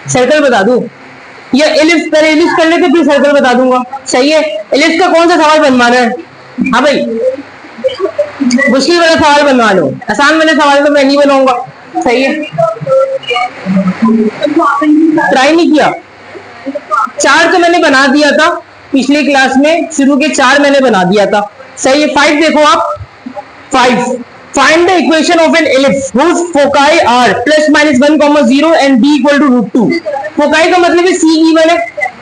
Circle बता दूं या एलिप्स, पहले एलिप्स कर लेते फिर सर्कल बता दूंगा। सही है, एलिप्स का कौन सा सवाल बनवाना है? हाँ भाई, मुश्किल वाला सवाल बनवा लो, आसान वाले सवाल तो मैं नहीं बनाऊंगा। सही है, ट्राई नहीं किया। 4 तो मैंने बना दिया था पिछली क्लास में, शुरू के 4 मैंने बना दिया था। सही है, 5 देखो आप, 5 find the equation of an ellipse whose foci are +-1, 0 and b equal to √2। Foci का मतलब है C1 है,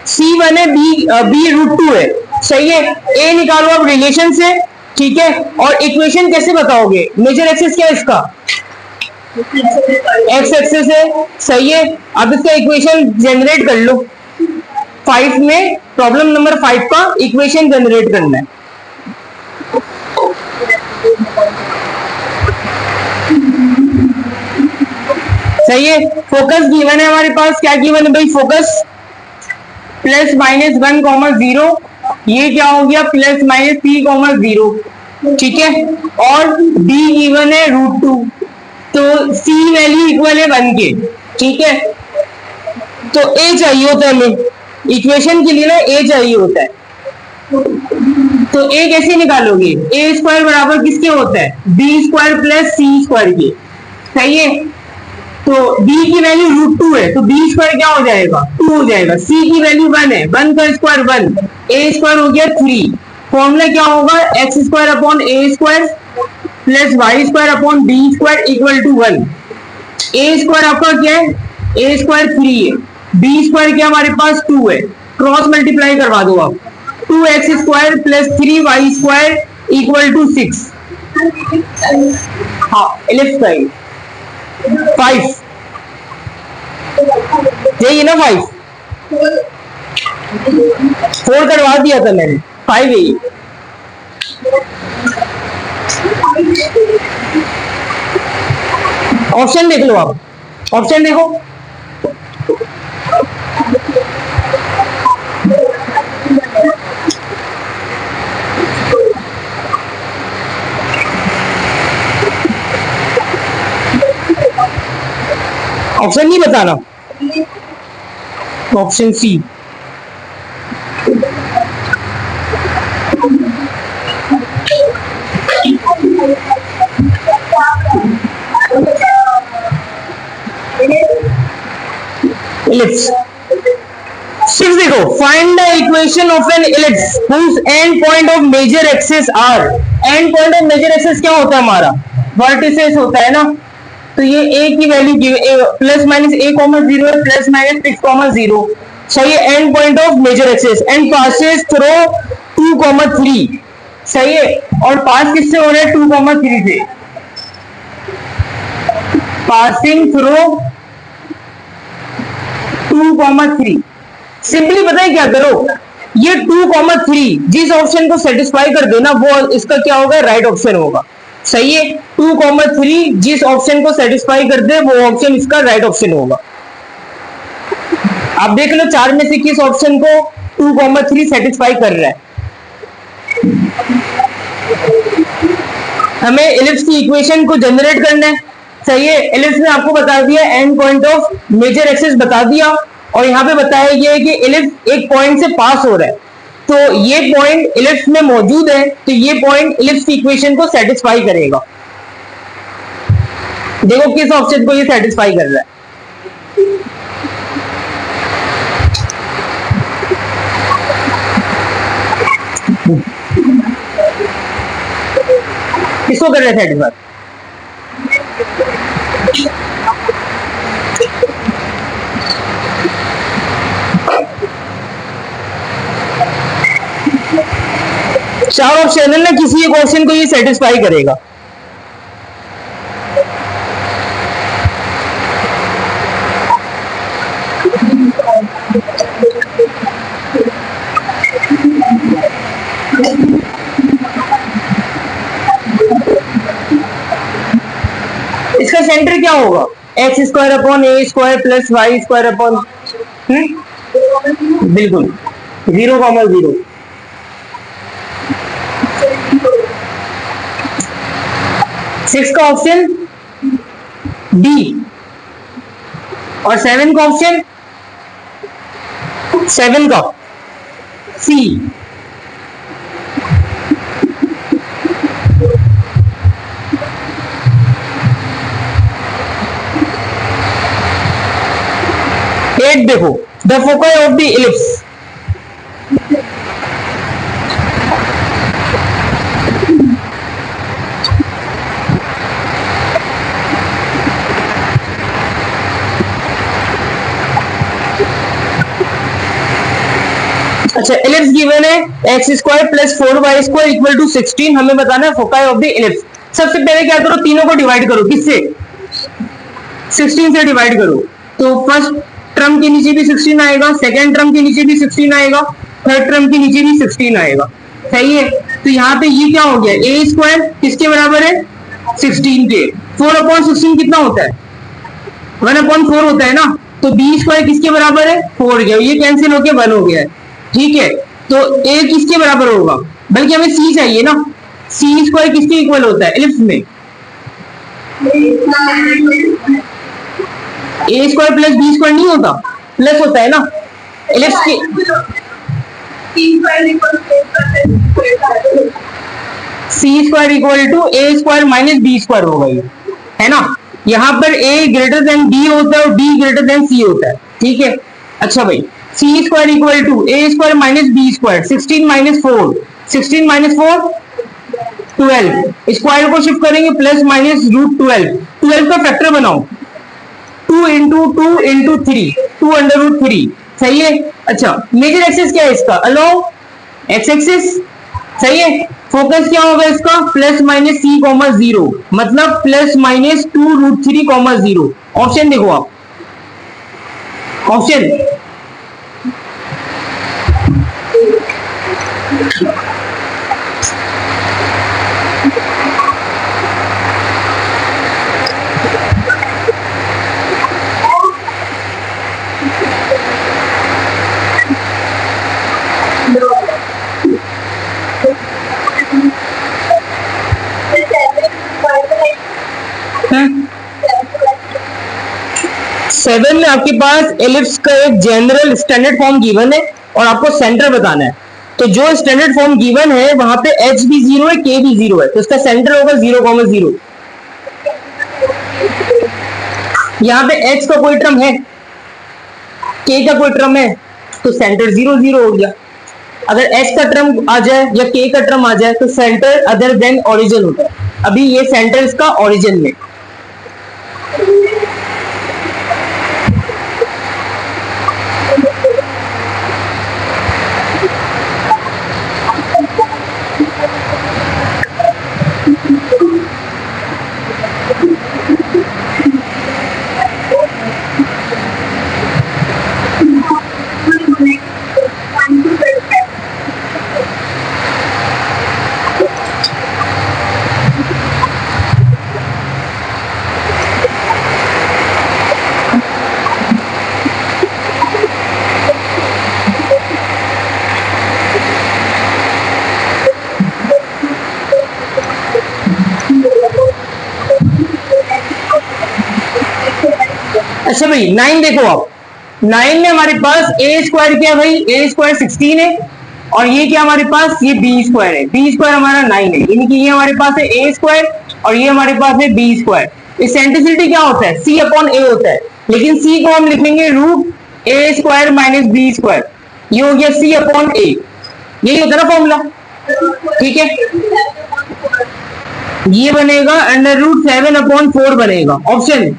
C1 है, b √2 है। सही है, a निकालो आप रिलेशन से, ठीक है। और इक्वेशन कैसे बताओगे? मेजर एक्सिस क्या है इसका? एक्स एक्सिस है। सही है, अब इसका इक्वेशन जनरेट कर लो। 5 में प्रॉब्लम नंबर 5 का इक्वेशन जनरेट करना है। सही है, फोकस गिवन है हमारे पास, क्या गिवन है भाई? फोकस +-1, 0, ये क्या हो गया? +-3, 0, ठीक है। और b गिवन है √2, तो c वैल्यू इक्वल है 1 के, ठीक है। तो a चाहिए होता है हमें, इक्वेशन के लिए ना a चाहिए होता है। तो a कैसे निकालोगे? a² बराबर किसके होता है? b² + c² के। सही है, तो b की वैल्यू √2 है, तो b² क्या हो जाएगा? 2 हो जाएगा। c की वैल्यू 1 है, 1 का स्क्वायर 1, a² हो गया 3। फॉर्मूला क्या होगा? x² upon a² plus y² upon b² equal to 1। a² आपका क्या है? a² 3 है, b² क्या हमारे पास 2 है, क्रॉस मल्टीप्लाई करवा दो आप, 2x² plus 3y² equal to 6। हाँ, एलिप्स का 5 यही ना, 5 4 करवा दिया था मैंने, 5 यही। ऑप्शन देख लो आप, ऑप्शन देखो, ऑप्शन नहीं बताना, ऑप्शन सी। ellipse 6 देखो, find the equation of an ellipse whose end point of major axis are। end point of major axis क्या होता है हमारा? वर्टिसेस होता है ना। तो ये a की वैल्यू +-a, 0 +-6, 0। सही है, end point of major axis and passes through 2, 3। सही है, और पास किससे हो रहा है? 2, 3 से, पासिंग थ्रू 2, 3। सिंपली पता है क्या करो, ये 2, 3 जिस ऑप्शन को सेटिस्फाई कर देना वो इसका क्या होगा? राइट ऑप्शन होगा। सही है, 2, 3 जिस ऑप्शन को सेटिस्फाई कर दे वो ऑप्शन इसका राइट ऑप्शन होगा। आप देख लो 4 में से किस ऑप्शन को 2, 3 सेटिस्फाई कर रहा है। हमें एलिप्स की इक्वेशन को जनरेट करना है। सही है, एलिप्स में आपको बता दिया end point of major axis बता दिया, और यहाँ पे बताया गया है कि एलिप्स एक पॉइंट से पास हो रहा है, तो ये पॉइंट एलिप्स में मौजूद है, तो ये पॉइंट एलिप्स की इक्वेशन को सेटिस्फाई करेगा। देखो किस ऑप्शन को ये सेटिस्फाई कर रहा है। किसको कर रहा है सेटिस्फाई? 4 ऑप्शन है ना, किसी एक ऑप्शन को ये सेटिस्फाई करेगा। इसका सेंटर क्या होगा? x² upon a² plus y² upon, बिल्कुल 0, 0। 6 का ऑप्शन डी, और 7 का ऑप्शन 7 का सी। एट देखो, the focus of the ellipse, अच्छा इलिप्स गिवन है X square plus 4y square equal to 16, हमें बताना है फोकाई ऑफ द इलिप्स। सबसे पहले क्या करो, तीनों को डिवाइड करो, किससे 16 से डिवाइड करो, तो फर्स्ट टर्म के नीचे भी 16 आएगा, सेकेंड टर्म के नीचे भी 16 आएगा, थर्ड टर्म के नीचे भी 16 आएगा, सही है। तो यहाँ पे ये क्या हो गया, ए स्क्वायर किसके बराबर है 16 के, 4/16 कितना होता है 1/4 होता है ना, तो बी स्क्वायर किसके बराबर है 4 गया, ये कैंसिल होके 1 हो गया है, ठीक है। तो ए किसके बराबर होगा, बल्कि हमें सी चाहिए ना, सी स्क्वायर किसके इक्वल होता है इलिप्स में, A square plus B square नहीं होता, प्लस होता है ना इलिप्स की, C square equal to A square minus B square होगा ये, है ना। यहाँ पर ए ग्रेटर देन बी होता है और बी ग्रेटर देन सी होता है, ठीक है। अच्छा भाई, C square equal to A square minus B square, 16 minus 4, 16 minus 4 12, square को शिफ्ट करेंगे प्लस माइनस रूट 12, 12 का फैक्टर बनाओ 2 इंटू 2 इंटू 3, 2 अंडर रूट 3, सही है। अच्छा मेजर एक्सिस क्या है इसका, अलोंग एक्स एक्सिस, सही है। फोकस क्या होगा इसका, प्लस माइनस सी कॉमा 0, मतलब plus minus 2 root 3 comma 0। Option देखो आप, ऑप्शन सेवन में आपके पास एलिप्स का एक जनरल स्टैंडर्ड फॉर्म गिवन है और आपको सेंटर बताना है। तो जो स्टैंडर्ड फॉर्म गिवन है वहां पे एच भी 0 है, के भी 0 है, तो इसका सेंटर होगा 0,0। यहाँ पे एच का कोई टर्म है, के का कोई टर्म है, तो सेंटर 0,0 हो गया। अगर एच का टर्म आ जाए या के का टर्म आ जाए तो सेंटर अदर देन ओरिजिन होता है। अभी ये सेंटर इसका ओरिजिन में, अच्छा भाई 9 देखो आप, 9 में हमारे पास ए स्क्वायर क्या है भाई, ए स्क्वायर 16 है और ये क्या हमारे पास, ये बी स्क्वायर है, बी स्क्वायर हमारा 9 है, यानी कि ये हमारे पास है ए स्क्वायर और ये हमारे पास है बी स्क्वायर। इसेंट्रिसिटी क्या होता है, सी अपॉन ए होता है, लेकिन सी को हम लिखेंगे root A square minus B square, ये हो गया सी अपॉन ए, यही होता है ना फॉर्मूला, ठीक है। ये बनेगा अंडर रूट 7/4 बनेगा, ऑप्शन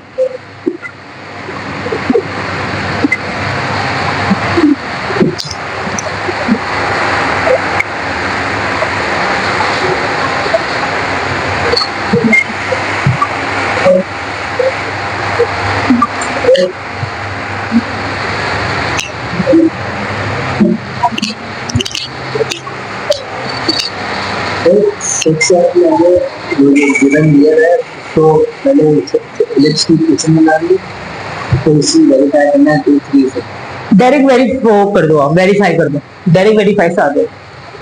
तो मैंने इलिप्स की इक्वेशन बना ली, तो इसी वेरीफाई करना है 2 3 से डायरेक्ट कर दो, आप वेरीफाई कर दो, डायरेक्ट वेरीफाई से आ जाए।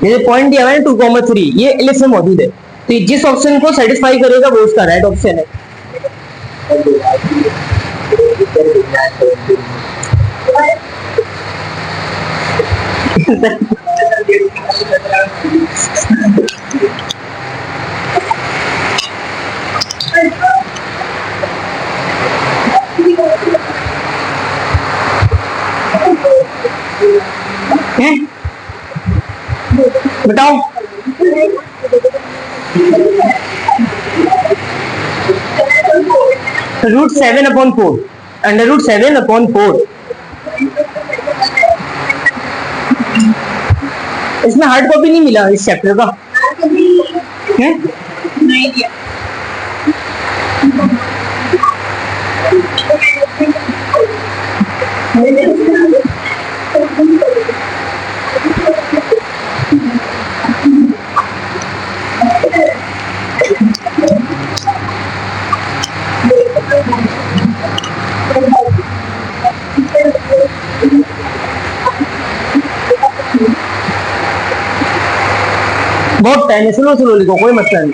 जैसे पॉइंट दिया हुआ है 2,3 ये इलिप्स में मौजूद है, तो जिस ऑप्शन को सेटिस्फाई करेगा वो उसका राइट ऑप्शन है। लेक्चर विज्ञान हैं? बताओ। √7/4, √7/4। इसमें हार्ड कॉपी नहीं मिला इस चैप्टर का है? नहीं दिया। बहुत टाइम है, सुनो सुनो लिखो, कोई मसला नहीं।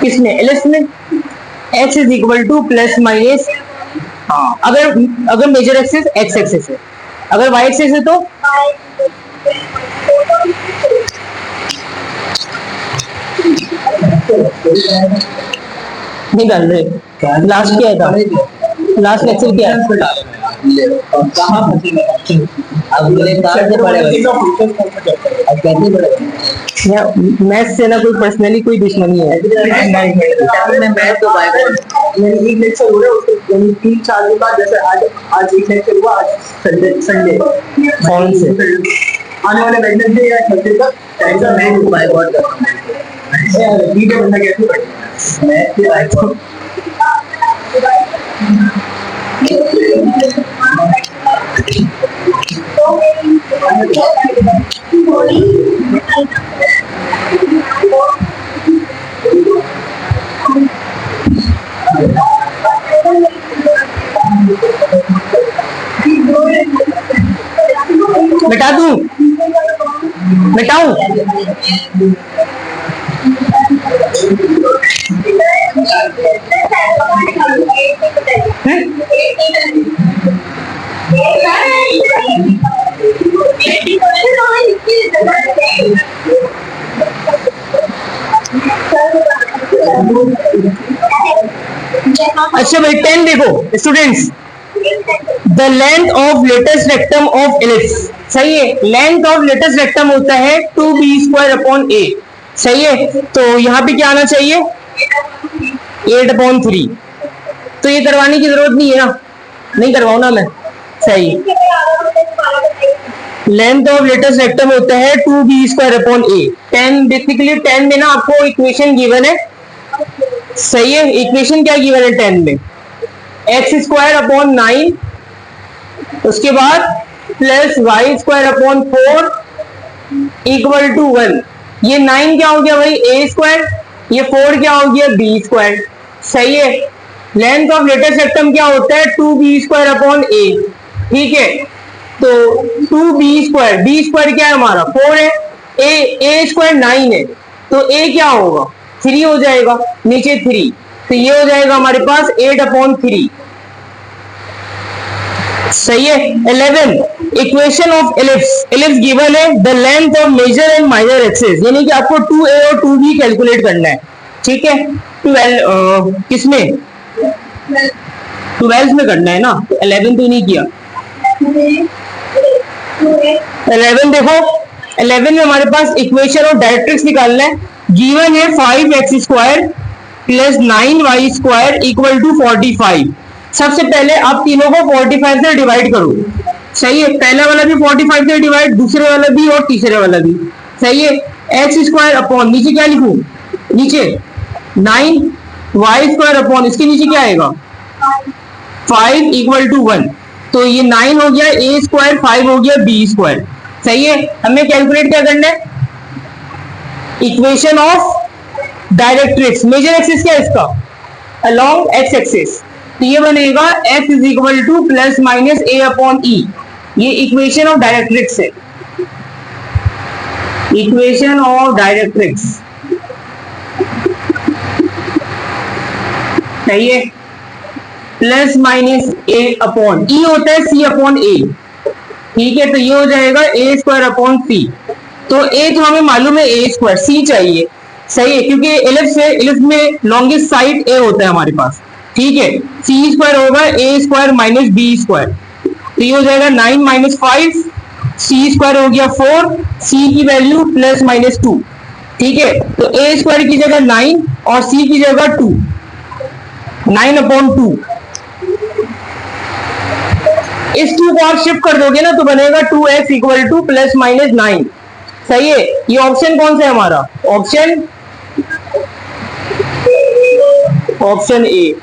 किसमें? एलएस में x is equal two plus minus, हाँ, अगर मेजर एक्सिस x एक्सिस है, अगर y एक्सिस है तो निकाल रहे। लास्ट क्या था? लास्ट लेक्चर क्या है? कहाँ फंसे? अब बोले कहाँ से पढ़ेगा? अब कैसे पढ़ेगा? मैथ से ना कोई पर्सनली कोई दुश्मनी है। मैं तो यानी एक लेक्चर हो रहा है उसके यानी 3-4 दिन बाद, जैसे आज एक लेक्चर हुआ, आज संडे कौन से? आने वाले वेडनेसडे या थर्सडे तक एग्जाम है। तो बाय गॉड करता यार ठीक है, बंदा कैसे पढ़ेगा? मैं फिर बाय गॉड बता दूं? बताऊं? अच्छा भाई 10 देखो students, the length of latus rectum of ellipse, सही है। लेंथ ऑफ लेटेस्ट रेक्टम होता है 2b²/a, सही है। तो यहाँ पे क्या आना चाहिए? 8/3। तो ये करवाने की जरूरत नहीं है ना, नहीं करवाऊँ ना मैं, सही। लेंथ ऑफ लेटेस्ट रेक्टम होता है 2b²/a। 10 बेसिकली 10 में ना आपको इक्वेशन गिवन है, सही है। इक्वेशन क्या गिवन है 10 में? x²/9, उसके बाद प्लस y²/4 इक्वल टू 1। ये 9 क्या हो गया भाई? a²। ये 4 क्या हो गया? b², सही है। लेंथ ऑफ लेटेस्ट रेक्टम क्या होता है? 2b²/a, ठीक है। तो 2b², b² क्या है हमारा? 4 है, a² 9 है, तो a क्या होगा? 3 हो जाएगा, नीचे 3, तो ये हो जाएगा हमारे पास 8/3, सही है। 11 equation of ellipse, ellipse given है, the length of major and minor axis, यानी कि आपको 2a और 2b कैलकुलेट करना है, ठीक है। 12 किसमें? 12 में करना है ना, तो 11 तो नहीं किया। 11 देखो, 11 में हमारे पास इक्वेशन ऑफ डायरेक्ट्रिक्स निकालना है। गिवन है 5x² plus 9y² equal to 45। सबसे पहले आप तीनों को 45 से डिवाइड करो, सही है। पहला वाला भी 45 से डिवाइड, दूसरे वाला भी और तीसरे वाला भी, सही है। x² अपॉन नीचे क्या लिखूं? नीचे 9y² अपॉन इसके नीचे क्या आएगा? 5 इक्वल टू 1। तो ये 9 हो गया a², 5 हो गया b², सही है। हमें कैलकुलेट क्या करना है? Equation of directrix. Major axis क्या है इसका? अलोंग x एक्सिस, तो ये बनेगा x is equal two plus minus a/e। ये इक्वेशन ऑफ डायरेक्ट्रिक्स है, इक्वेशन ऑफ डायरेक्ट्रिक्स। सही है, प्लस माइनस ए अपॉन ई होता है सी अपॉन ए, ठीक है, तो ये हो जाएगा ए स्क्वायर अपॉन सी। तो ए तो हमें मालूम है ए स्क्वायर, सी चाहिए, सही है, क्योंकि एलिप्स में लॉन्गेस्ट साइड ए होता है हमारे पास, ठीक है। सी स्क्वायर होगा ए स्क्वायर माइनस बी स्क्वायर, तो ये हो जाएगा 9 माइनस 5, सी स्क्वायर हो गया 4, सी की वैल्यू प्लस माइनस 2, ठीक है। तो ए स्क्वायर की जगह 9 और सी की जगह 2, 9 अपॉन 2, इस 2 को आप शिफ्ट कर दोगे ना तो बनेगा 2x equal two plus minus 9, सही है। ये ऑप्शन कौन सा है हमारा, ऑप्शन ए।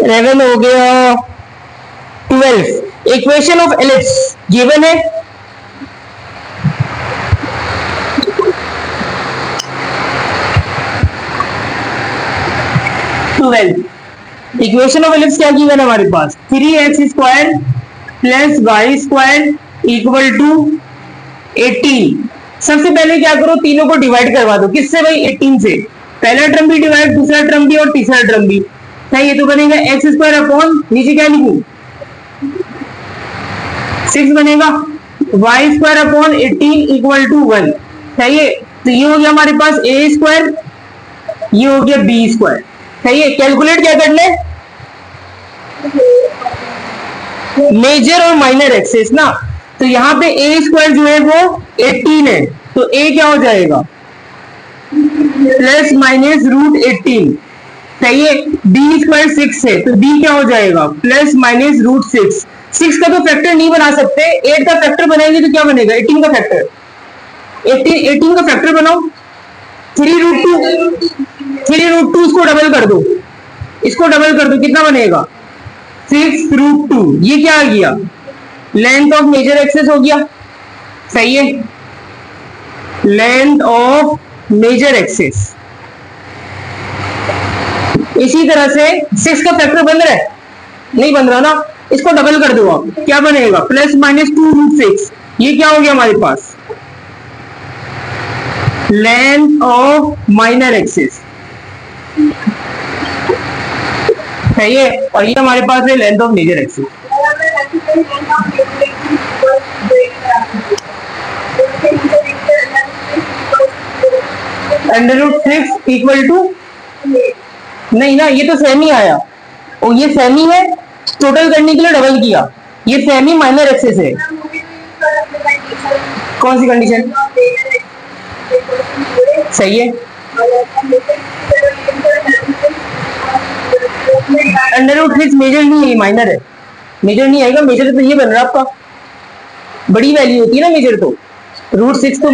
रेवन हो गया 12। इक्वेशन ऑफ एलिप्स गिवन है, इक्वेशन ऑफ एलिप्स क्या गिवन है हमारे पास, 3x square plus Y square equal to 18। सबसे पहले क्या करो, तीनों को डिवाइड करवा दो, किससे भाई, 18 से। पहला टर्म भी डिवाइड, दूसरा टर्म भी और तीसरा टर्म भी, सही है। तो बनेगा एक्स स्क्वायर अपॉन, नीचे क्या लिखूं, 6 बनेगा, Y square upon 18 equal to 1, सही है। तो ये हो गया हमारे पास ए स्क्वायर, ये हो गया बी स्क्वायर, सही है। कैलकुलेट क्या कर ले, मेजर और माइनर एक्सेस ना, तो यहाँ पे ए स्क्वायर जो है वो 18 है, तो ए क्या हो जाएगा, प्लस माइनस रूट 18, सही है। बी स्क्वायर 6 है, तो बी क्या हो जाएगा, प्लस माइनस रूट 6। 6 का तो फैक्टर नहीं बना सकते, 8 का फैक्टर बनाएंगे तो क्या बनेगा, 18 का फैक्टर, 18 का फैक्टर बनाओ, 3 रूट 2, इसको डबल कर दो, इसको डबल कर दो, कितना बनेगा, 6 रूट 2। ये क्या आ गया, लेंथ ऑफ मेजर एक्सेस हो गया, सही है, लेंथ ऑफ मेजर एक्सेस। इसी तरह से 6 का फैक्टर बन रहा है, नहीं बन रहा ना, इसको डबल कर दो आप, क्या बनेगा, प्लस माइनस 2 रूट 6। ये क्या हो गया हमारे पास, लेंथ ऑफ माइनर एक्सेस, सही है। और ये हमारे पास है length of major axes. √6 equal to, नहीं ना, ये तो सेमी आया, और ये सेमी है, टोटल करने के लिए डबल किया, ये सेमी माइनर एक्सेस है। कौन सी कंडीशन, सही है, √6 मेजर नहीं है, माइनर है, मेजर नहीं आएगा, मेजर तो ये बन रहा है आपका, बड़ी वैल्यू होती है ना मेजर, तो √6 तो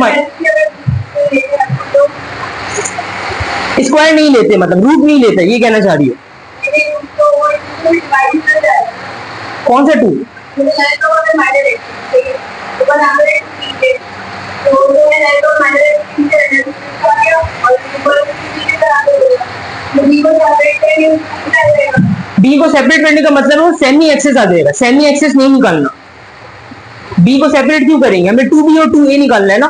स्क्वायर नहीं लेते, मतलब रूट नहीं लेते, ये कहना चाह रही हो, कौन सा 2, बी को सेपरेट करने का मतलब है सेमी एक्सेस आ जाएगा, सेमी एक्सेस नहीं निकालना, बी को सेपरेट क्यों करेंगे, हमें 2b और 2a निकालना है ना,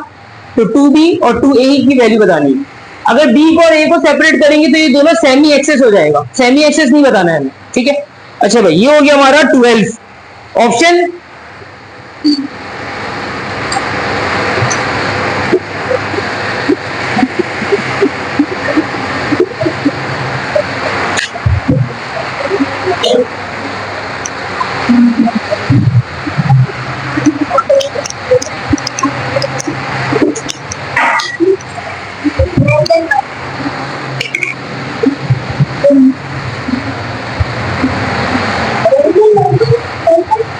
तो 2b और 2a की वैल्यू बतानी है। अगर b को और a को सेपरेट करेंगे तो ये दोनों सेमी एक्सेस हो जाएगा, सेमी एक्सेस नहीं बताना है हमें, ठीक है। अच्छा भाई, ये हो गया हमारा 12, ऑप्शन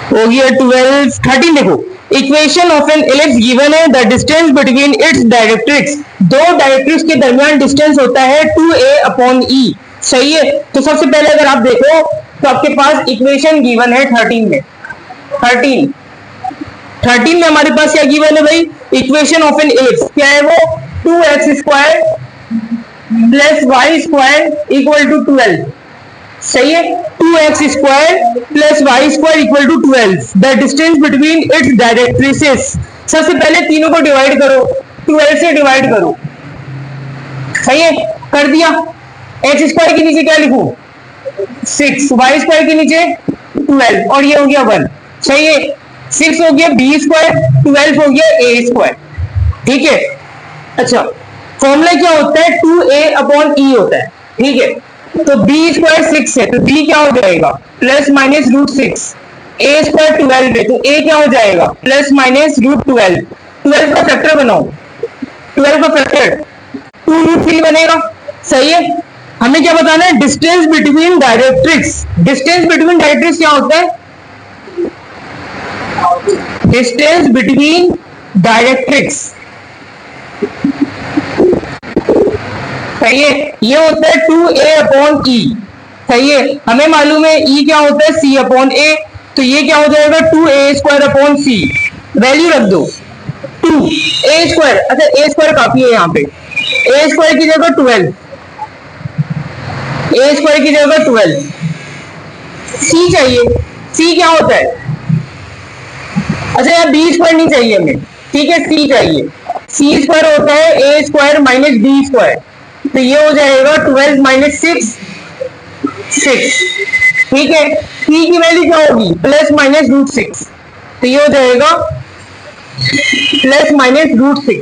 हो गया 12, 13 देखो, equation of an ellipse given है, the distance between its directrix, दो डायरेक्ट्रिक्स के दरमियान डिस्टेंस होता है 2a/e। सही है, तो सबसे पहले अगर आप देखो तो आपके पास इक्वेशन गिवन है 13 में। 13 में हमारे पास क्या गिवन है भाई? इक्वेशन ऑफ एन इलिप्स क्या है वो? 2x² plus y² equal to 12। सही है, 2x² plus y² equal to 12, the distance between its directrices. सबसे पहले तीनों को डिवाइड करो, 12 से डिवाइड करो। सही है, कर दिया। x² के नीचे क्या लिखूं? 6, y² के नीचे 12 और ये हो गया 1। सही है, 6 हो गया b², 12 हो गया a²। ठीक है, अच्छा फॉर्मूला क्या होता है? 2a/e होता है। ठीक है, तो b² 6 है तो b क्या हो जाएगा? Plus minus √6। a² 12 है तो a क्या हो जाएगा? Plus minus √12। 12 का फैक्टर बनाओ, 12 का फैक्टर 2√3 बनेगा। सही है, हमें क्या बताना है? Distance between directrix. Distance between directrix क्या होता है? डिस्टेंस बिटवीन डायरेक्ट्रिक्स, सही है, ये होता है 2a/e। सही है, हमें मालूम है e क्या होता है? c/a, तो ये क्या हो जाएगा? 2a²/c। वैल्यू रख दो 2a²। अच्छा a² काफी है यहाँ पे, a² की जगह 12, a² की जगह 12। c चाहिए, c क्या होता है? अच्छा यार b² नहीं चाहिए हमें, ठीक है, c चाहिए। c² होता है a² माइनस b², तो ये हो जाएगा 12 माइनस 6। ठीक है, c की वैल्यू क्या होगी? प्लस माइनस √6, तो ये हो जाएगा प्लस माइनस √6।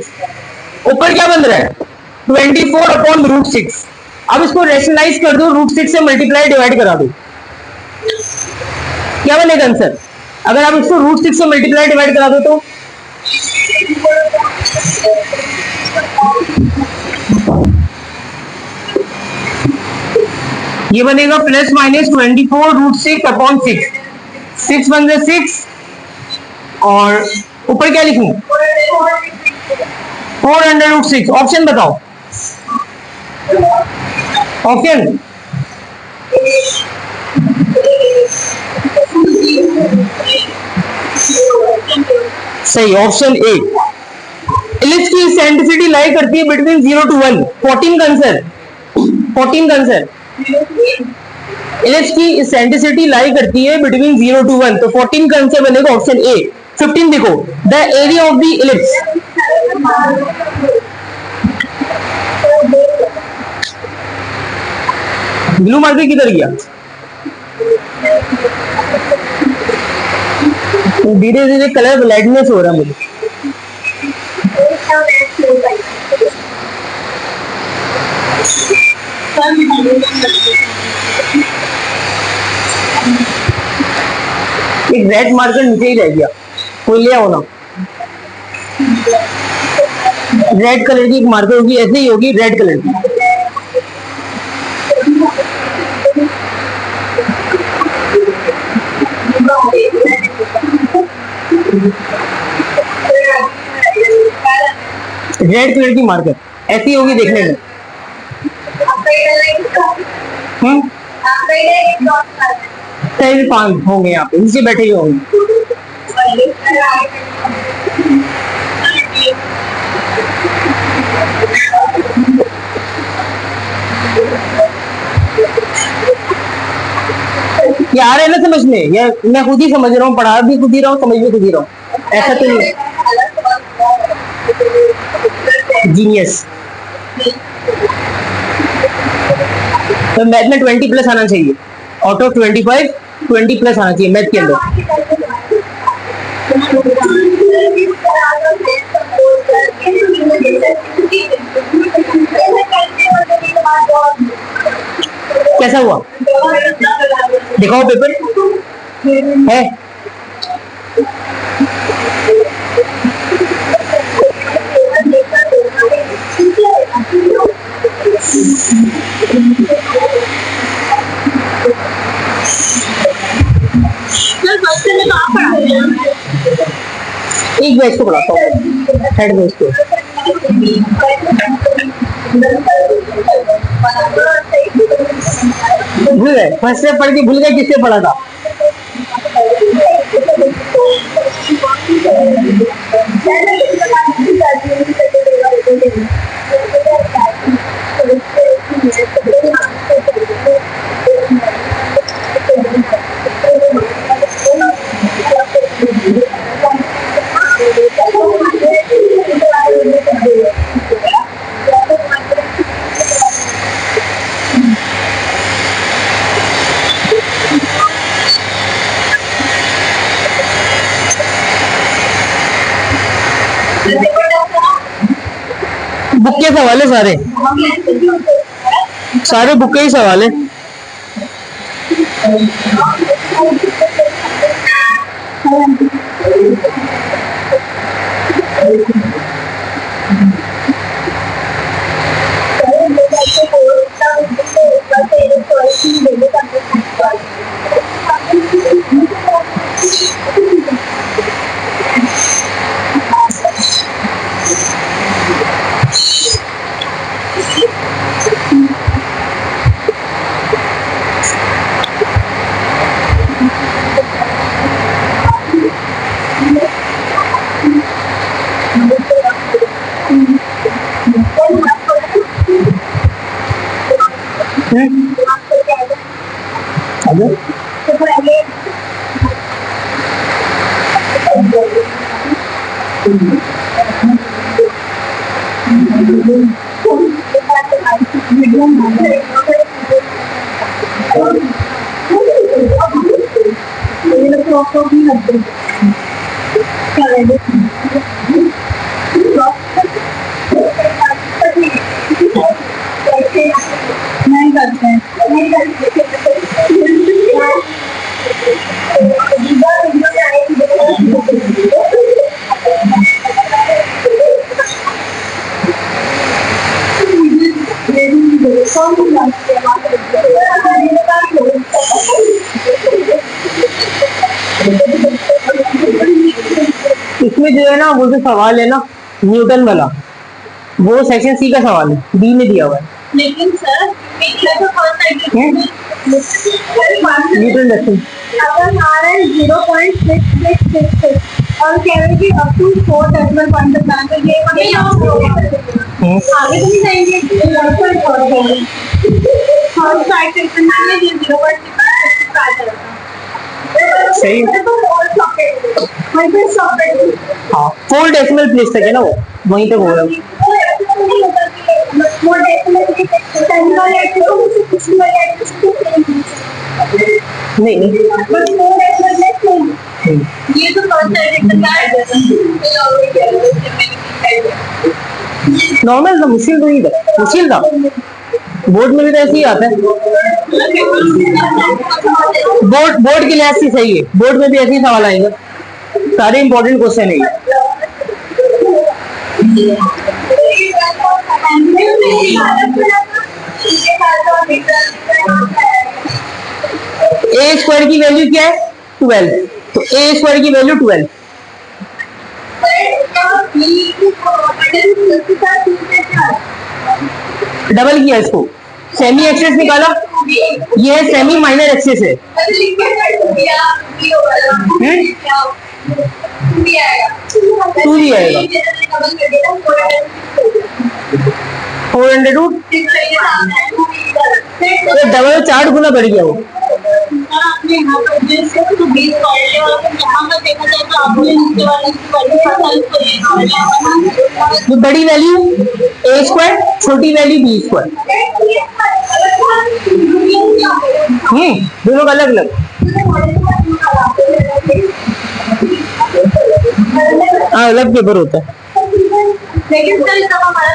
ऊपर क्या बन रहा है? 24/√6। अब इसको रेशनलाइज कर दो, √6 से मल्टीप्लाई डिवाइड करा दो, क्या बनेगा आंसर? अगर आप इसको √6 से मल्टीप्लाई डिवाइड करा दो तो ये बनेगा प्लस माइनस 24√6/6। 6 1 से 6 और ऊपर क्या लिखूं? 400√6। ऑप्शन बताओ, ऑप्शन सही, ऑप्शन ए। इलिप्स की इसेंट्रिसिटी लाई करती है बिटवीन 0 to 1। 14 का आंसर, 14 का आंसर। इलिप्स की इसेंट्रिसिटी लाई करती है बिटवीन 0 to 1, तो 14 का आंसर बनेगा ऑप्शन ए। 15 देखो, the area of the ellipse, blue marker किधर गया? धीरे धीरे कलर ब्लैकनेस हो रहा है मुझे। एक रेड मार्कर नीचे ही रह गया, कोई ले आओ ना। रेड कलर की एक मार्कर होगी, ऐसे ही होगी रेड कलर की। रेड कलर की मार्कर ऐसी होगी देखने में। कई 5 होंगे यहाँ पे, नीचे बैठे हुए होंगे। ये आ रहा है ना समझ में? ये मैं खुद ही समझ रहा हूँ, पढ़ा भी खुद ही रहा हूँ, समझ भी खुद ही रहा हूँ, ऐसा तो नहीं। जीनियस। तो मैथ में 20 प्लस आना चाहिए, आउट ऑफ 25 20 प्लस आना चाहिए मैथ के अंदर। कैसा हुआ? दिखाओ पेपर है। एक बैच को पढ़ाता हूँ, थर्ड बैच को। भूल गए, फर्स्ट से पढ़ के भूल गए किससे पढ़ा था। बुक के सवाल है सारे, सारे बुक के ही सवाल है। नहीं करते हैं, नहीं करते। इसमें जो है ना वो जो सवाल है ना न्यूटन वाला, वो सेक्शन सी का सवाल है, बी में दिया हुआ है। लेकिन सर न्यूटन रखिए अगर आ रहा है 0.6666 और कह रहे हैं कि अप टू 4 डेसिमल पॉइंट तक जाना, तो ये हमें आगे तो नहीं जाएंगे। फर्स्ट साइड में 0.66 आ जाएगा। सही। हाँ 4 डेसिमल प्लेस तक है ना, वो वहीं तक हो रहा है। नहीं नहीं ये तो नॉर्मल था, मुश्किल तो नहीं था, मुश्किल था। बोर्ड में भी तो ऐसे ही आता है, बोर्ड के लिहाज से सही है, बोर्ड में भी ऐसे ही सवाल आएंगे, सारे इंपॉर्टेंट क्वेश्चन है। ए स्क्वायर की वैल्यू क्या है 12, तो ए स्क्वायर की वैल्यू 12। डबल किया इसको, सेमी एक्सेस निकाला, ये है सेमी माइनर एक्सेस है। 2 भी आएगा 400 तो डबल 4 गुना बढ़ गया वो। तो बड़ी वैल्यू ए स्क्वायर, छोटी वैल्यू बी स्क्वायर, दोनों का अलग अलग। हाँ अलग पेपर होता है। लेकिन सर जब हमारा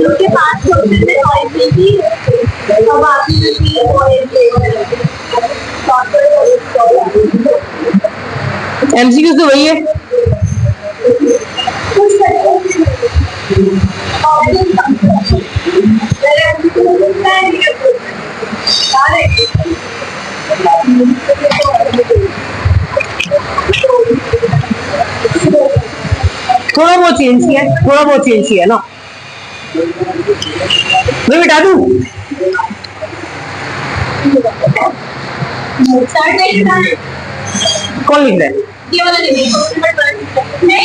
उसके पास एमसीक्यू तो वही है। चेंज किया है, थोड़ा बहुत चेंज किया है ना। मैं मिटा दूं? कौन लिख रहा है? ये वाला नहीं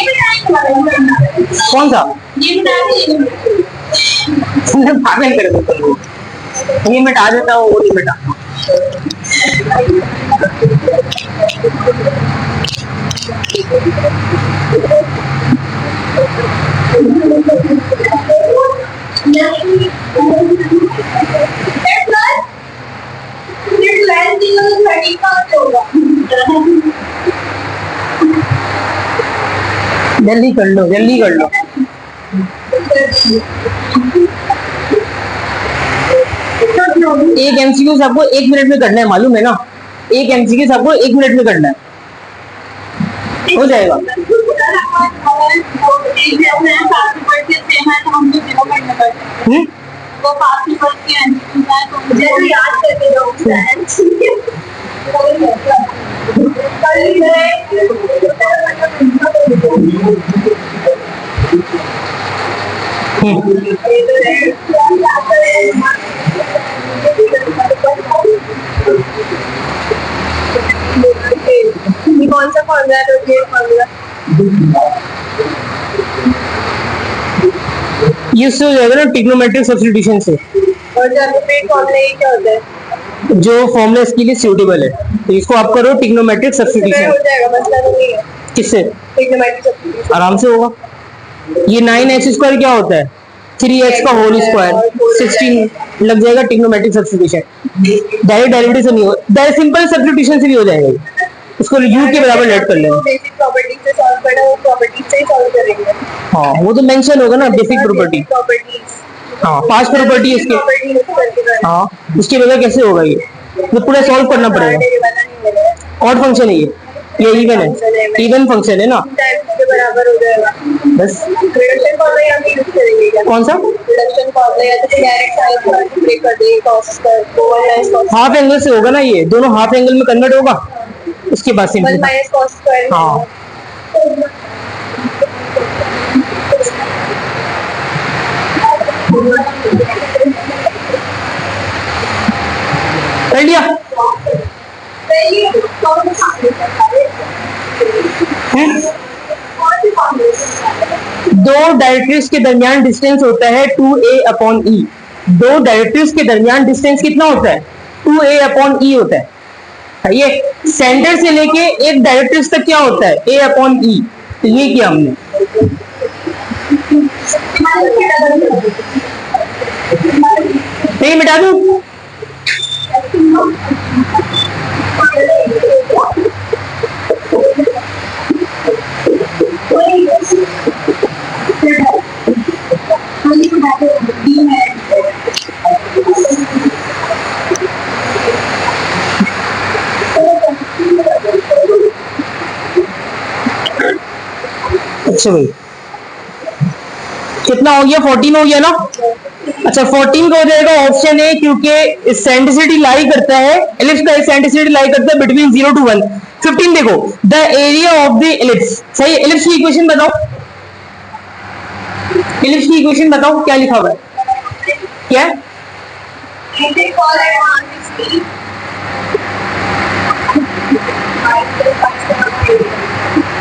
मिटाएंगे। कौन सा? ये मिटाएंगे। पागल कर देता हूँ। ये मिटा देता हूँ, वो नहीं मिटा। जल्दी कर लो, जल्दी कर लो। एक एमसीक्यू सबको 1 मिनट में करना है, मालूम है ना? एक एमसीक्यू सबको 1 मिनट में करना है, हो जाएगा। वो पास में पढ़ के तो मुझे तो याद करके दो। कौन सा फॉर्मूला है? तो ये फॉर्मूला ये हो जाएगा ना ट्रिग्नोमेट्रिक सब्स्टिट्यूशन से। और जब पे फॉर्मूला ये क्या होता है? जो फॉर्मूला इसके लिए सूटेबल है, तो इसको आप करो ट्रिग्नोमेट्रिक सब्स्टिट्यूशन। हो जाएगा, मसला नहीं है। किससे? ट्रिग्नोमेट्रिक सब्स्टिट्यूशन आराम से होगा। ये 9x² क्या होता है? 3x का होल स्क्वायर 16 लग जाएगा ट्रिग्नोमेट्रिक सब्स्टिट्यूशन। डायरेक्ट डेरिवेटिव से नहीं हो, डायरेक्ट सिंपल सब्स्टिट्यूशन से भी हो जाएगा। इसको u के बराबर लेट कर लेंगे। बेसिक प्रॉपर्टी से सॉल्व करना, वो प्रॉपर्टी से ही सॉल्व करेंगे। हाँ, वो तो मेंशन होगा ना, बेसिक प्रॉपर्टी। हाँ, 5 प्रॉपर्टी है इसके। हाँ, उसके बगैर कैसे होगा ये? तो पूरा सॉल्व करना पड़ेगा। ऑड फंक्शन है ये इवन है, इवन फंक्शन है ना, के बराबर हो जाएगा बस। रिडक्शन फॉर्मूला हम यूज करेंगे क्या? कौन सा? रिडक्शन फॉर्मूला या तो डायरेक्ट साइन मल्टीप्लाई कर देंगे cos का 1 - cos हाफ एंगल से होगा ना, ये दोनों हाफ एंगल में कन्वर्ट होगा, उसके बाद 1 सिंपल। - cos square. हाँ, कर लिया। दो डायरेक्ट्रिक्स के दरमियान डिस्टेंस होता है 2a/e। दो डायरेक्ट्रिक्स के दरमियान डिस्टेंस कितना होता है? 2a/e होता है। ये सेंटर से लेके एक डायरेक्ट्रिक्स तक क्या होता है? a/e। तो ये किया हमने। नहीं मिटा दूं? अच्छा भाई, कितना हो गया? 14 हो गया ना? अच्छा, 14 का हो जाएगा ऑप्शन ए, क्योंकि एसेंट्रिसिटी लाई करता है, एलिप्स का एसेंट्रिसिटी लाई करता है बिटवीन 0 to 1। 15 देखो, the area of the ellipse. सही, एलिप्स की इक्वेशन बताओ, एलिप्स की इक्वेशन बताओ, क्या लिखा हुआ है? क्या?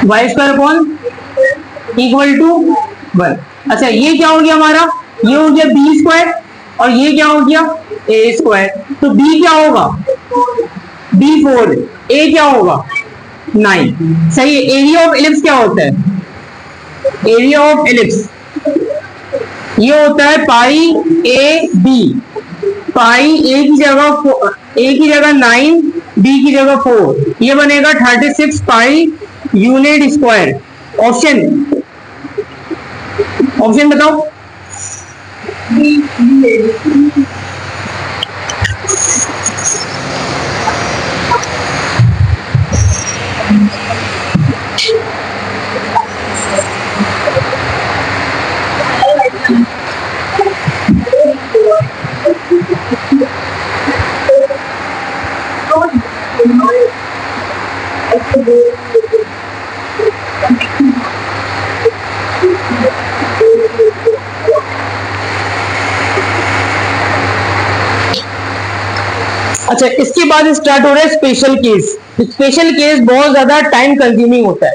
Y square upon equal to 1। अच्छा, ये क्या हो गया हमारा? ये हो गया बी स्क्वायर, और ये क्या हो गया? ए स्क्वायर। तो बी क्या होगा? b4। ए क्या होगा? 9। सही है। एरिया ऑफ एलिप्स क्या होता है? एरिया ऑफ एलिप्स ये होता है पाई ए बी। पाई ए की जगह 9, बी की जगह 4, ये बनेगा 36 पाई यूनिट स्क्वायर। ऑप्शन बताओ। अच्छा, इसके बाद स्टार्ट हो रहा है स्पेशल केस। स्पेशल केस बहुत ज्यादा टाइम कंज्यूमिंग होता है।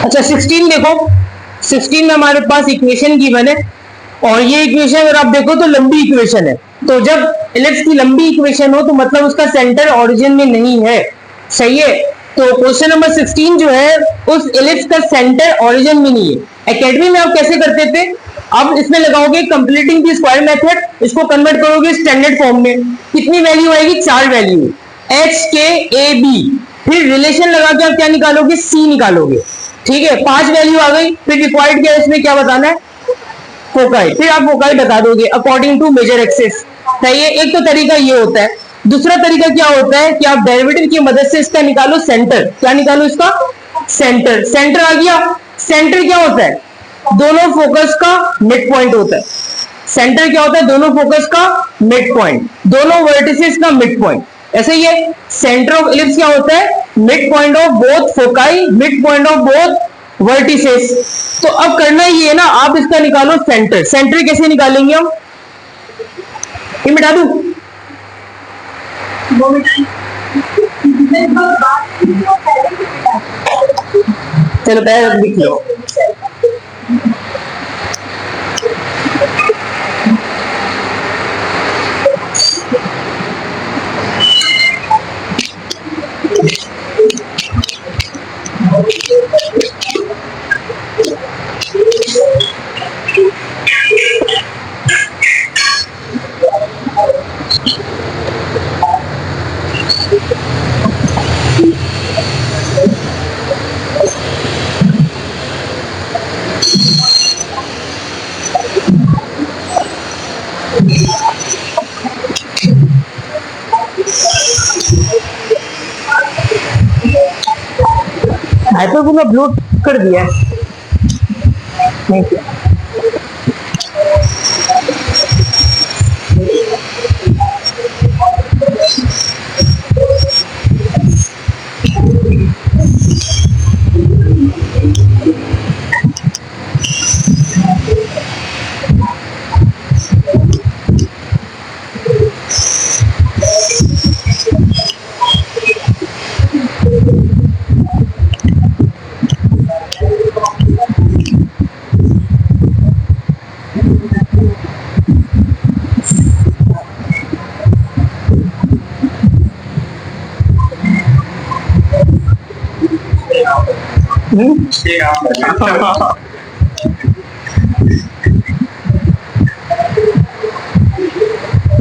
अच्छा 16 देखो, 16 में हमारे पास इक्वेशन गिवन है, और ये इक्वेशन अगर आप देखो तो लंबी इक्वेशन है। तो जब एलिप्स की लंबी इक्वेशन हो तो मतलब उसका सेंटर ओरिजिन में नहीं है, सही है। तो क्वेश्चन नंबर 16 जो है उस एलिप्स का सेंटर ओरिजिन में नहीं है। एकेडमी में आप कैसे करते थे, अब इसमें लगाओगे कंप्लीटिंग दी स्क्वायर मेथड, इसको कन्वर्ट करोगे स्टैंडर्ड फॉर्म में, कितनी वैल्यू आएगी, 4 वैल्यू, एच के ए बी, फिर रिलेशन लगा के आप क्या निकालोगे, सी निकालोगे, ठीक है। 5 वैल्यू आ गई, फिर रिक्वायर्ड क्या है इसमें, क्या बताना है, फोकाई, फिर आप फोकाई बता दोगे अकॉर्डिंग टू मेजर एक्सिस, सही है। एक तो तरीका ये होता है। दूसरा तरीका क्या होता है कि आप डेरिवेटिव की मदद से इसका निकालो सेंटर, क्या निकालो इसका सेंटर। सेंटर आ गया, सेंटर क्या होता है, दोनों फोकस का मिड पॉइंट होता है। सेंटर क्या होता है, दोनों फोकस का मिड पॉइंट, दोनों वर्टिसेस का मिड पॉइंट, ऐसे ही है। सेंटर ऑफ इलिप्स क्या होता है, mid point of both foci, mid point of both vertices. तो अब करना ये है ना, आप इसका निकालो सेंटर। सेंटर कैसे निकालेंगे हम, ये मिटा दूं, चलो पहले लिख लो। हाइपरबोला ब्लू कर दिया है, नहीं किया।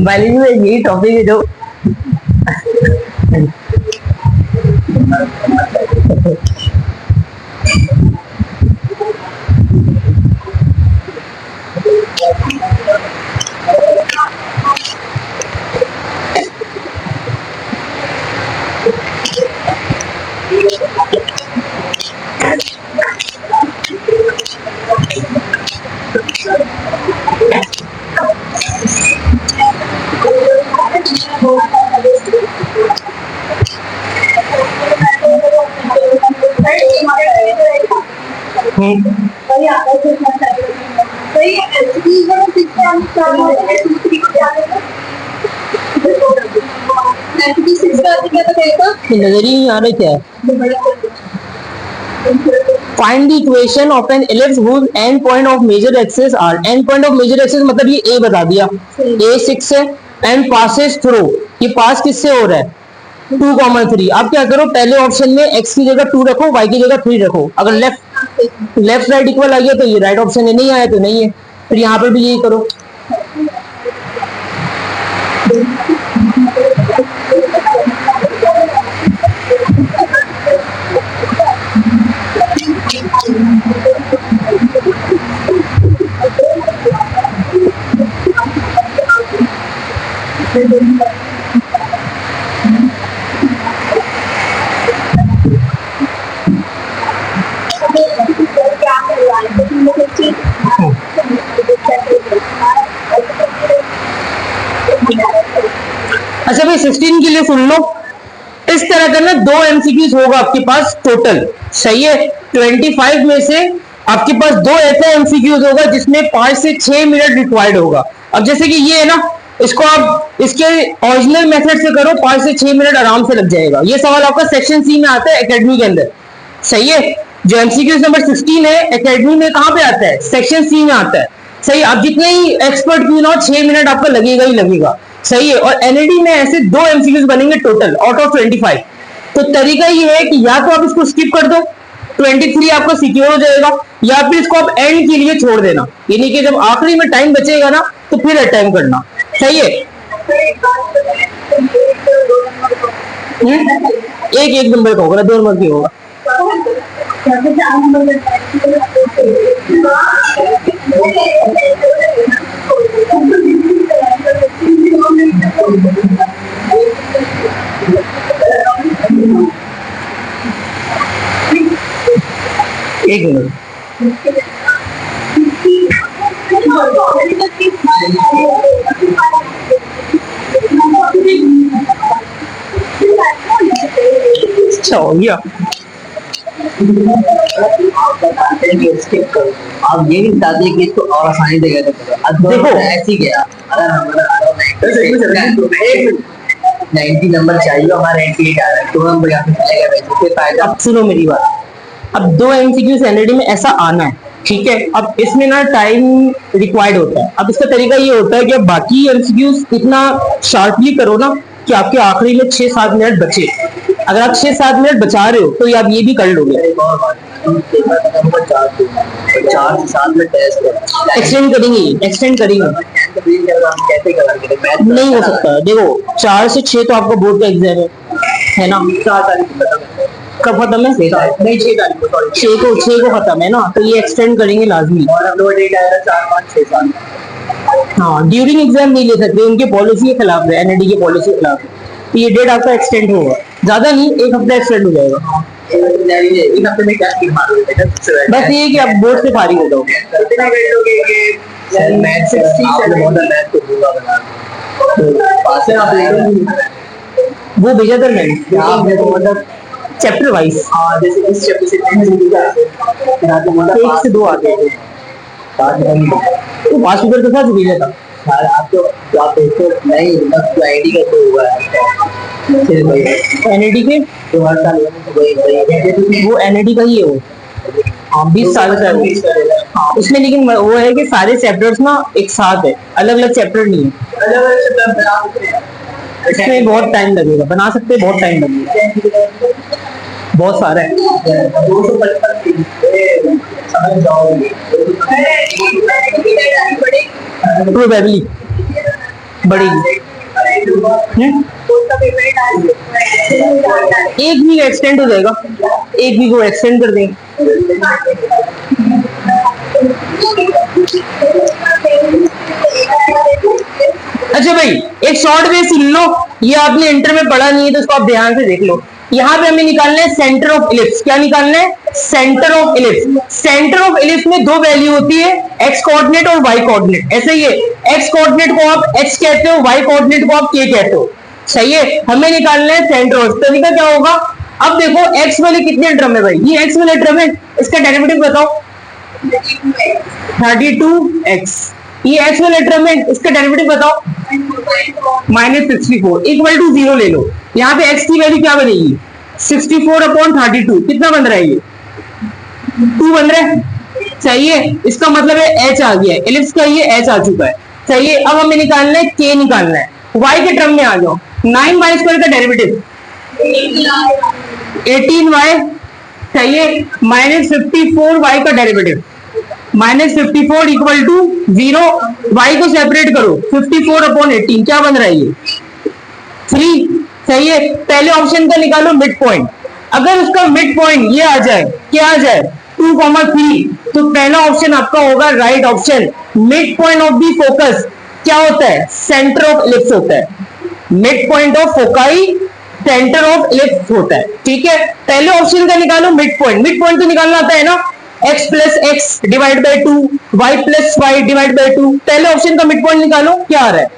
बायोलॉजी में यही टॉपिक है जो नजर ही नहीं आ रहा क्या है। Find the equation of an ellipse whose end point of major axis are, end point of major axis मतलब ये A बता दिया, A 6 है, and passes through, ये पास किससे हो रहा है, 2, 3। आप क्या करो, पहले ऑप्शन में x की जगह 2 रखो, y की जगह 3 रखो। अगर लेफ्ट लेफ्ट राइट इक्वल आ गया तो ये राइट ऑप्शन है, नहीं आया तो नहीं है, फिर यहाँ पर भी यही करो। अच्छा भाई 16 के लिए सुन लो, इस तरह का ना 2 एमसीक्यूज होगा आपके पास टोटल, सही है। 25 में से आपके पास 2 ऐसा एमसीक्यूज होगा जिसमें 5 से 6 मिनट रिक्वायर्ड होगा। अब जैसे कि ये है ना, इसको आप इसके ओरिजिनल मेथड से करो, 5 से 6 मिनट आराम से लग जाएगा। ये सवाल आपका सेक्शन सी में आता है एकेडमी के अंदर, सही है। जो एमसीक्यूज नंबर 16 है एकेडमी में कहाँ पे आता है, सेक्शन सी में आता है, सही। आप जितने ही एक्सपर्ट क्यों ना हो, 6 मिनट आपका लगेगा ही लगेगा, सही है। और एनएडी में ऐसे 2 एमसीक्यूज बनेंगे टोटल आउट ऑफ 25। तो तरीका ये है कि या तो आप इसको स्किप कर दो, 23 आपका सिक्योर हो जाएगा, या फिर इसको आप एंड के लिए छोड़ देना, यानी कि जब आखिरी में टाइम बचेगा ना तो फिर अटेम्प्ट करना, सही है। एक नंबर का होगा, 2 नंबर की होगा। एक मिनट, अच्छा हो गया। आप ये भी बताते कि इसको और आसानी से कैसे करो। अब देखो ऐसे ही गया, अगर हमारा 90 नंबर चाहिए, हमारा 88 आ रहा है, 2 नंबर यहाँ पे चलेगा, वैसे फिर फायदा। अब सुनो मेरी बात, अब 2 एमसीक्यूज एनएडी में ऐसा आना है, ठीक है। अब इसमें ना टाइम रिक्वायर्ड होता है। अब इसका तरीका ये होता है कि अब बाकी एमसीक्यूज इतना शार्पली करो ना कि आपके आखिरी में 6-7 मिनट बचे। अगर आप 6-7 मिनट बचा रहे हो तो आप ये भी कर लोगे। एक और बात, 4 से 7 में टेस्ट है, एक्सटेंड करेंगे, एक्सटेंड करेंगे, कैसे करेंगे? नहीं हो सकता। देखो 4 से 6 तो आपका बोर्ड का एग्जाम है ना, 4 तारीख को खत्म है। कब खत्म है? नहीं 6 तारीख को, सॉरी 6 को खत्म है ना, तो ये एक्सटेंड करेंगे लाजमी। और हम लोग डेट आएगा 4, 5, 6, 7। हाँ, ड्यूरिंग एग्जाम नहीं ले सकते, उनकी पॉलिसी के खिलाफ है, एनएडी की पॉलिसी के खिलाफ है। तो ये डेट आपका एक्सटेंड होगा, ज्यादा नहीं, 1 हफ्ता एक्सटेंड हो जाएगा। एक हफ्ते में क्या स्कीम मारोगे बेटा? बस ये कि आप बोर्ड से फारिग हो जाओगे। कितना वेट लोगे कि सर मैथ 60 मॉडल मैथ को दूंगा बना, तो पास है आप लेकिन वो भेजा था मैंने, आपने तो मतलब चैप्टर वाइज। हाँ, जैसे इस चैप्टर से 3 से दिखा फिर आपको मतलब 1 से 2 आ गए, तो 5 पेपर के साथ भेजा था। यार आप तो आप देखो नहीं, बस आईडी का तो हुआ है फिर भाई एनएडी के तो हर साल वही वो एनएडी का ही है वो। हाँ 20 साल का है वो। हाँ उसमें लेकिन वो है कि सारे चैप्टर्स ना एक साथ है, अलग अलग चैप्टर नहीं है। इसमें बहुत टाइम लगेगा, बना सकते हैं, बहुत टाइम लगेगा, बहुत सारा है। 255 समझ जाओगे प्रोबेबली बढ़ेगी। एक वीक एक्सटेंड हो जाएगा, 1 वीक को एक्सटेंड कर देंगे। अच्छा भाई एक शॉर्ट वे सुन लो, ये आपने इंटर में पढ़ा नहीं है तो इसको आप ध्यान से देख लो। यहाँ पे हमें निकालना है सेंटर ऑफ इलिप्स। क्या निकालना है? Centre of ellipse. Centre of ellipse में 2 वैल्यू होती है, एक्स कोऑर्डिनेट और वाई कोऑर्डिनेट। ऐसे ही है, एक्स कोऑर्डिनेट को आप एक्स कहते हो, वाई कोऑर्डिनेट को आप के कहते हो, सही है। हमें निकालना है सेंटर ऑफ। तरीका क्या होगा? अब देखो एक्स वाले कितने टर्म है भाई, ये एक्स वाले टर्म है, इसका डेरिवेटिव बताओ। 32x। ये एक्स वाले टर्म है, इसका डेरिवेटिव बताओ। -64 इक्वल टू 0 ले लो। यहाँ पे x की वैल्यू क्या बनेगी? 64/32। कितना बन रहा है ये? 2 बन रहा है, सही है। इसका मतलब है h आ गया है, एलिप्स का ये h आ चुका है, सही है। अब हमें निकालना है k निकालना है। y के टर्म में आ जाओ, 9y² का डेरिवेटिव 18y सही है। -54 y का डेरिवेटिव, -54 इक्वल टू 0, y को सेपरेट करो, 54/18 क्या बन रहा है ये 3। सही है। पहले ऑप्शन का निकालो मिड पॉइंट, अगर उसका मिड पॉइंट ये आ जाए, क्या आ जाए 2,3, तो पहला ऑप्शन आपका होगा right option. Mid point of the focus क्या होता है, सेंटर ऑफ इलिप्स होता है। Mid point of foci centre of ellipse होता है। ठीक है, पहले ऑप्शन का निकालो मिड पॉइंट। मिड पॉइंट तो निकालना आता है ना, x plus X divide by 2, y plus Y divide by 2। पहले ऑप्शन का मिड पॉइंट निकालो, क्या आ रहा है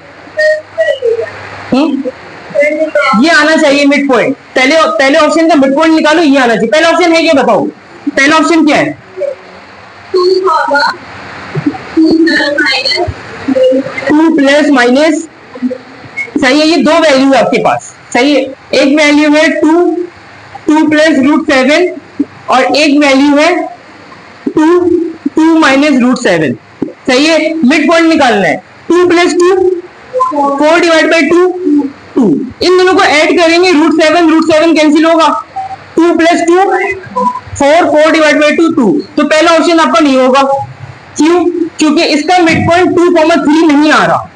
ये आना चाहिए मिड पॉइंट। पहले ऑप्शन का मिड पॉइंट निकालो, ये आना चाहिए। पहला ऑप्शन है क्या बताओ, पहला ऑप्शन क्या है 2 प्लस माइनस। सही है, ये दो वैल्यू है आपके पास। सही है, एक वैल्यू है 2 प्लस √7 और एक वैल्यू है 2 माइनस √7। सही है, मिड पॉइंट निकालना है। 2 प्लस 2 4 डिवाइड बाई 2 2। इन दोनों को ऐड करेंगे, √7 कैंसिल होगा, 2 प्लस 2 4 डिवाइड बाई 2 2। तो पहला ऑप्शन आपका नहीं होगा, क्यों, क्योंकि इसका मिड पॉइंट 2,3 नहीं आ रहा।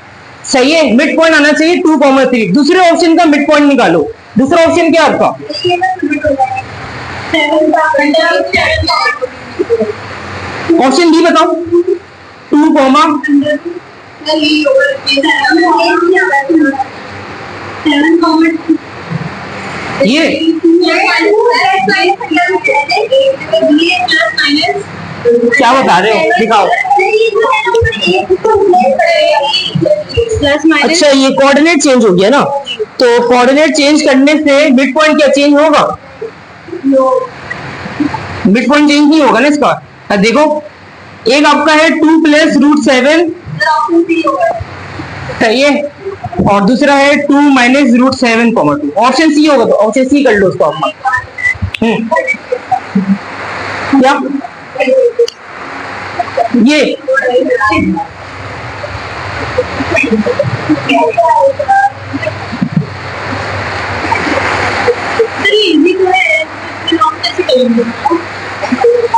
सही है, मिड पॉइंट आना चाहिए 2,3। दूसरे ऑप्शन का मिड पॉइंट निकालो। दूसरा ऑप्शन क्या आपका, ऑप्शन डी बताओ 2, ये क्या बता रहे हो, दिखाओ। अच्छा, ये कोऑर्डिनेट चेंज हो गया ना, तो कोऑर्डिनेट चेंज करने से मिड पॉइंट क्या चेंज होगा, मिड पॉइंट चेंज नहीं होगा ना इसका। देखो, एक आपका है 2 प्लस √7, सही है, और दूसरा है 2 माइनस √7, 2। ऑप्शन सी होगा, तो ऑप्शन सी कर लो उसको अपना। क्या ये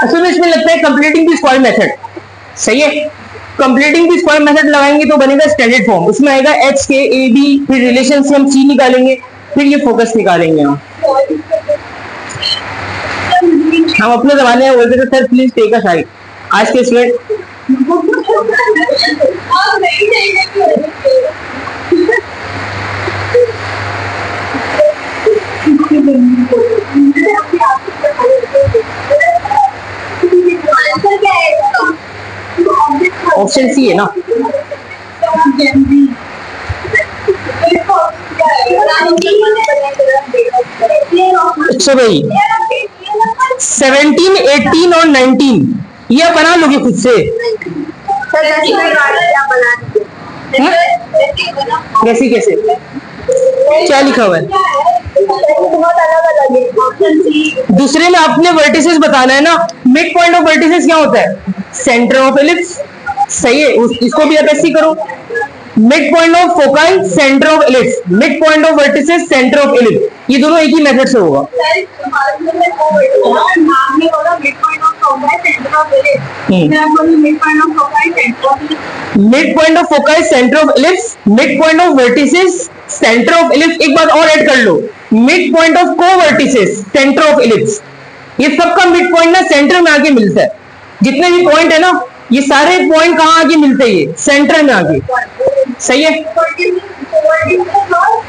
असल में इसमें लगता है कंप्लीटिंग द स्क्वायर मेथड। सही है, कंप्लीटिंग द स्क्वायर मेथड लगाएंगे तो बनेगा स्टैंडर्ड फॉर्म। उसमें आएगा एच के ए बी, फिर रिलेशन से हम सी निकालेंगे, फिर ये फोकस निकालेंगे। हम अपने जमाने में बोलते थे sir please take a side, आज के स्टूडेंट ऑप्शन सी है ना। अच्छा भाई, 17, 18 और 19 ये बना लोगे खुद से, कैसे कैसे क्या लिखा हुआ है, दूसरे में आपने वर्टिसेस बताना है ना। मिड पॉइंट ऑफ वर्टिसेस क्या होता है, सेंटर ऑफ इलिप्स। सही है, इसको भी आप ऐसे करो, mid point of foci centre of ellipse, mid point of vertices centre of ellipse, ये दोनों एक ही मेथड से होगा। Mid point of foci centre of ellipse, mid point of vertices centre of ellipse. एक बात और ऐड कर लो, mid point of covertices centre of ellipse. ये सबका मिड पॉइंट ना सेंटर में आके मिलता है। जितने भी पॉइंट है ना, ये सारे पॉइंट कहाँ आके मिलते हैं, ये सेंटर में आके। सही है,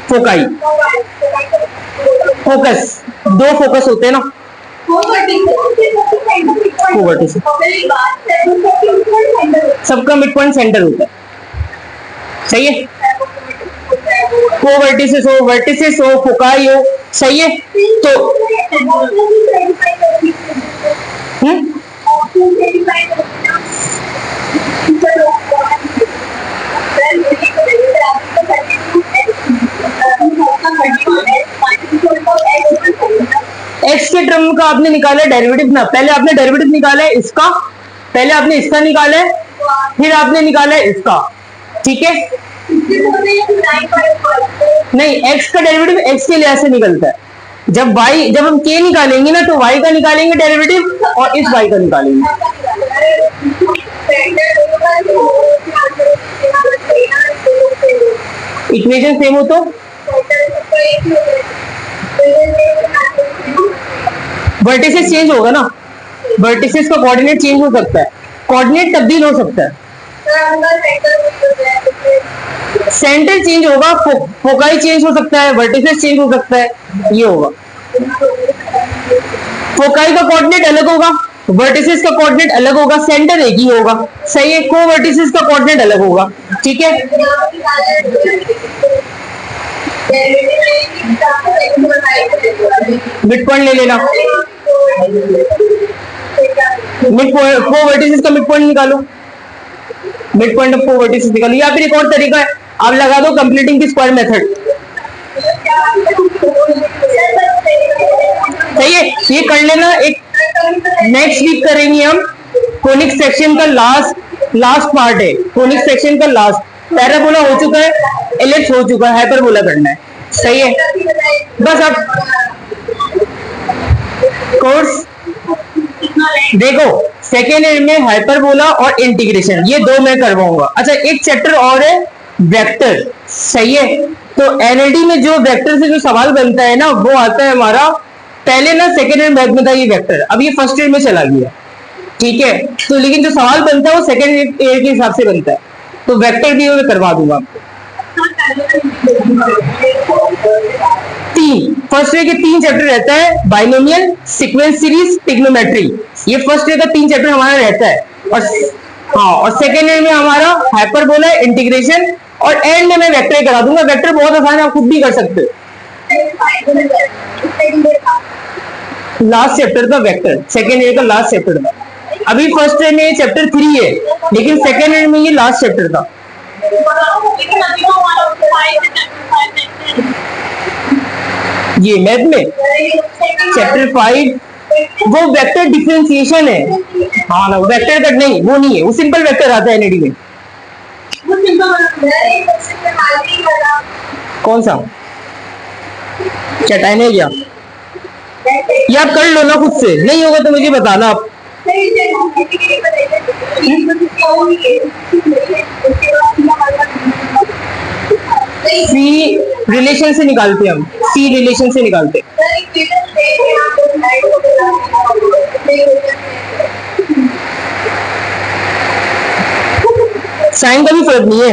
फोकाई फोकस, दो फोकस होते हैं ना, कोवर्टिसेस, सबका मिड पॉइंट सेंटर होता है। सही है, कोवर्टिसेस हो, वर्टिसेस हो, फोकाई हो। सही है, तो एक्स के टर्म का आपने निकाला डेरिवेटिव ना, पहले आपने डेरिवेटिव निकाला है इसका, पहले आपने इसका निकाला है, फिर आपने निकाला है इसका। ठीक है, नहीं, एक्स का डेरिवेटिव एक्स के लिहाज से निकलता है। जब हम k निकालेंगे ना तो y का निकालेंगे डेरिवेटिव और इस y का निकालेंगे। इक्वेशन सेम हो तो वर्टिसेस चेंज होगा ना, वर्टिसेस का कोऑर्डिनेट चेंज हो सकता है, कोऑर्डिनेट तब्दील हो सकता है, सेंटर चेंज होगा, फोकाई चेंज हो सकता है, वर्टिसेस चेंज हो सकता है, ये होगा। फोकाई का कोऑर्डिनेट अलग होगा, वर्टिसेस का कोऑर्डिनेट अलग होगा, सेंटर एक ही होगा, सही है। को वर्टिसेस का कोऑर्डिनेट अलग होगा, ठीक है। मिड पॉइंट ले लेना, को वर्टिसेस का मिड पॉइंट निकालो, मिड पॉइंट ऑफ को वर्टिसेस निकालो, या फिर एक और तरीका है, आप लगा दो कंप्लीटिंग द स्क्वायर मेथड, सही है। ये कर लेना, एक नेक्स्ट वीक करेंगे हम, कोनिक सेक्शन का लास्ट पार्ट है, कोनिक सेक्शन का लास्ट, पैराबोला हो चुका है, एलिप्स हो चुका है, हाइपरबोला करना है, सही है। बस अब कोर्स देखो, सेकेंड ईयर में हाइपरबोला और इंटीग्रेशन, ये दो मैं करवाऊंगा। अच्छा, एक चैप्टर और है वेक्टर, सही है। तो एनएलडी में जो वेक्टर से जो सवाल बनता है ना, वो आता है हमारा, पहले ना सेकेंड ईयर मैथ में था ये वेक्टर, अब ये फर्स्ट ईयर में चला गया, ठीक है। तो लेकिन जो सवाल बनता है वो सेकेंड ईयर के हिसाब से बनता है, तो वेक्टर भी मैं करवा दूंगा। फर्स्ट ईयर के 3 चैप्टर रहता है, बाइनोमियल, सीक्वेंस सीरीज, ट्रिग्नोमेट्री, ये फर्स्ट ईयर का 3 चैप्टर हमारा रहता है। और सेकेंड ईयर में हमारा हाइपरबोला, इंटीग्रेशन, और एंड में मैं वेक्टर करा दूंगा। वेक्टर बहुत आसान है, आप खुद भी कर सकते हो। लास्ट चैप्टर का वेक्टर, सेकेंड ईयर का लास्ट चैप्टर था। अभी फर्स्ट ईयर में चैप्टर 3 है, लेकिन सेकेंड ईयर में ये लास्ट चैप्टर था। ये मैथ में चैप्टर 5 वो वेक्टर डिफरेंशिएशन है, हाँ ना, वेक्टर कट नहीं, वो नहीं है, वो सिंपल वेक्टर आता है एनएडी में। कौन सा चटाई नहीं क्या, ये आप कर लो ना खुद से, नहीं होगा तो मुझे बताना आप। सी रिलेशन से निकालते हम, सी रिलेशन से निकालते। साइन का भी फर्क नहीं है।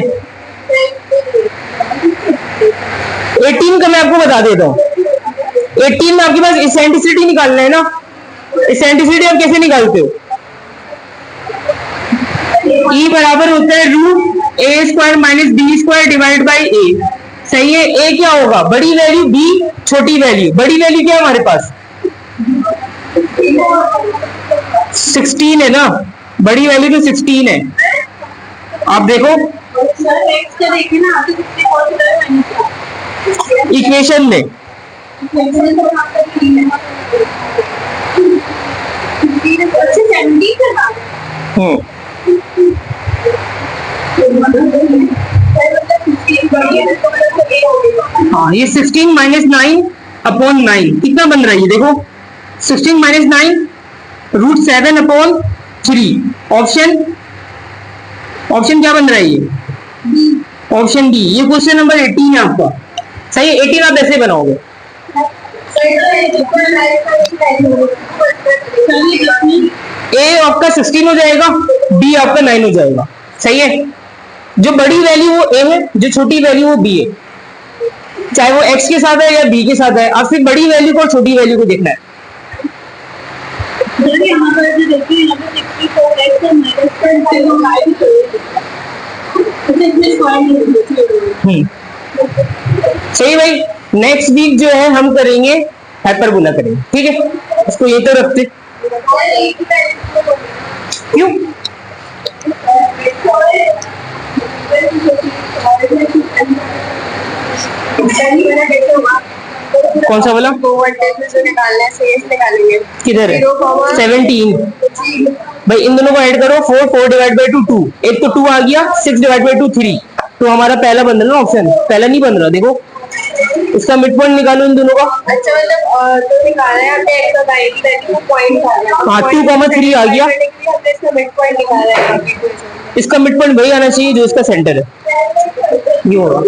18 का मैं आपको बता देता हूँ, 18 में आपके पास इसेंट्रिसिटी निकालना है ना, इसेंट्रिसिटी आप कैसे निकालते हो, E बराबर होता है root A square minus B square divide by A, सही है। ए क्या होगा, बड़ी वैल्यू, बी छोटी वैल्यू, बड़ी वैल्यू क्या है हमारे पास 16 है ना, बड़ी वैल्यू तो 16 है। आप देखो इक्वेशन में, हाँ, ये 16 माइनस 9 अपॉन 9 कितना बन रहा है, ये देखो 16 माइनस 9 रूट 7 अपॉन 3। ऑप्शन क्या बन रहा है, ये ऑप्शन डी। ये क्वेश्चन नंबर 18 है आपका, सही है। 18 आप ऐसे बनाओगे, ए आपका 16 हो जाएगा, बी आपका 9 हो जाएगा, सही है। जो बड़ी वैल्यू वो ए है, जो छोटी वैल्यू वो बी है, चाहे वो एक्स के साथ है या बी के साथ है, आप सिर्फ बड़ी वैल्यू को और छोटी वैल्यू को देखना है। सही भाई, नेक्स्ट वीक जो है हम करेंगे हाइपरबोला करेंगे, ठीक है। इसको ये तो रखते क्यों, कौन सा वाला किधर है 17 भाई, इन दोनों को ऐड करो, 4 डिवाइड बाई 2 2, एक तो 2 आ गया, 6 डिवाइड बाई 2 3, तो हमारा पहला बन रहा है ना ऑप्शन, पहला नहीं बन रहा, देखो इसका मिड पॉइंट निकालो इन दोनों का। अच्छा मतलब तो निकाला है हमने x और y की वैल्यू पॉइंट आ गया। हाँ 2,3 आ गया। हमने इसका मिड पॉइंट निकाला है आपकी equation में। इसका मिड पॉइंट वही आना चाहिए जो इसका सेंटर है, ये होगा।